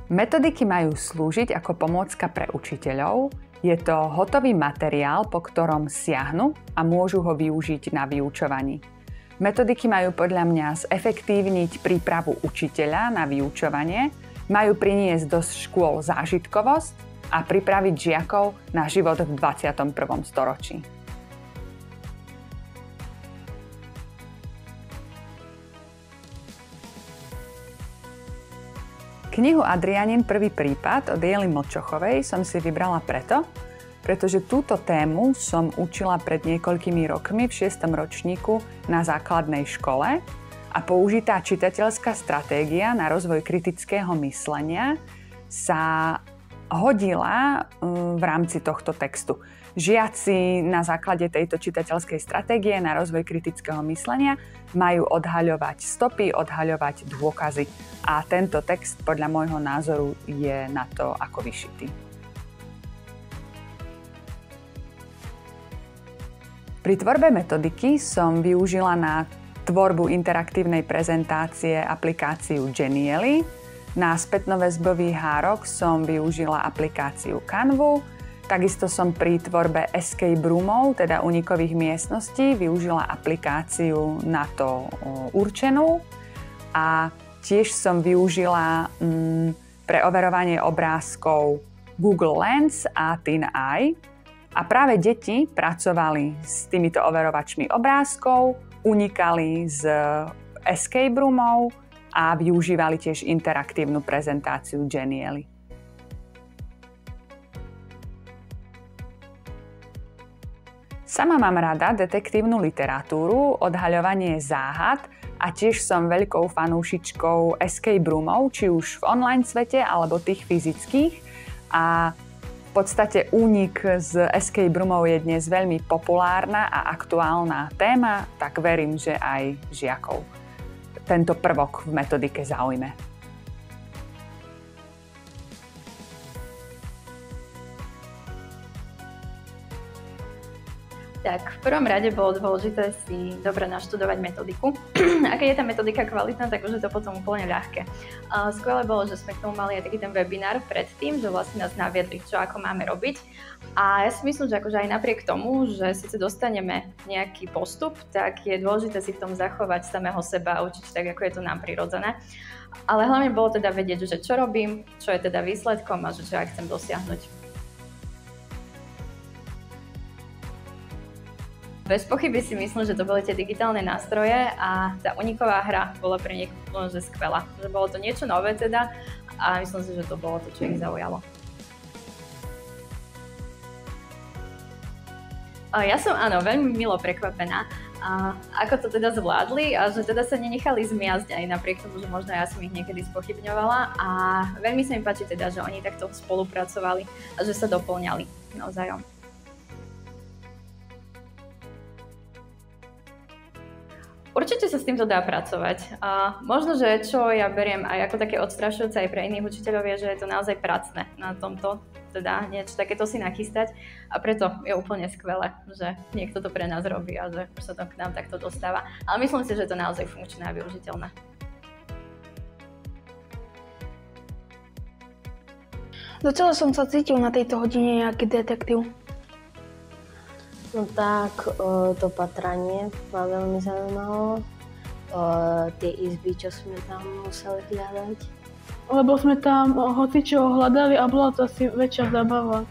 Metodiky majú slúžiť ako pomôcka pre učiteľov. Je to hotový materiál, po ktorom siahnu a môžu ho využiť na vyučovaní. Metodiky majú podľa mňa zefektívniť prípravu učiteľa na vyučovanie, majú priniesť do škôl zážitkovosť a pripraviť žiakov na život v 21. storočí. Knihu Adrianin prvý prípad od Jely Mlčochovej som si vybrala pretože túto tému som učila pred niekoľkými rokmi v 6. ročníku na základnej škole a použitá čitateľská stratégia na rozvoj kritického myslenia sa hodila v rámci tohto textu. Žiaci na základe tejto čitateľskej stratégie na rozvoj kritického myslenia majú odhaľovať stopy, odhaľovať dôkazy. A tento text podľa môjho názoru je na to ako vyšitý. Pri tvorbe metodiky som využila na tvorbu interaktívnej prezentácie aplikáciu Genially. Na spätnoväzbový hárok som využila aplikáciu Canvu. Takisto som pri tvorbe escape roomov, teda unikových miestností, využila aplikáciu na to určenú. A tiež som využila pre overovanie obrázkov Google Lens a TinEye. A práve deti pracovali s týmito overovačmi obrázkov, unikali z escape roomov a využívali tiež interaktívnu prezentáciu Genially. Sama mám rada detektívnu literatúru, odhaľovanie záhad a tiež som veľkou fanúšičkou escape roomov, či už v online svete alebo tých fyzických. A v podstate únik z escape roomov je dnes veľmi populárna a aktuálna téma, tak verím, že aj žiakov tento prvok v metodike zaujme. Tak v prvom rade bolo dôležité si dobre naštudovať metodiku. A keď je tá metodika kvalitná, tak už je to potom úplne ľahké. Skvelé bolo, že sme k tomu mali aj taký ten webinár predtým, že vlastne nás naviedli, čo ako máme robiť. A ja si myslím, že akože aj napriek tomu, že síce dostaneme nejaký postup, tak je dôležité si v tom zachovať samého seba a učiť tak, ako je to nám prirodzené. Ale hlavne bolo teda vedieť, že čo robím, čo je teda výsledkom a že čo ja chcem dosiahnuť. Bez pochyby si myslím, že to boli tie digitálne nástroje a tá uniková hra bola pre nich úplne skvelá. Že bolo to niečo nové teda a myslím si, že to bolo to, čo ich zaujalo. Ja som áno, veľmi milo prekvapená, ako to teda zvládli a že teda sa nenechali zmiasť aj napriek tomu, že možno ja som ich niekedy spochybňovala a veľmi sa mi páči teda, že oni takto spolupracovali a že sa doplňali navzájom. Určite sa s týmto dá pracovať. Možno, že čo ja beriem aj ako také odstrašujúce aj pre iných učiteľov je, že je to naozaj pracné na tomto, teda niečo takéto si nachystať a preto je úplne skvelé, že niekto to pre nás robí a že už sa to k nám takto dostáva. Ale myslím si, že je to naozaj funkčné a využiteľné. Docela som sa cítil na tejto hodine nejaký detektív. No tak, to patranie ma veľmi zaujímalo, tie izby, čo sme tam museli hľadať. Lebo sme tam hocičo hľadali a bola to asi väčšia zábava.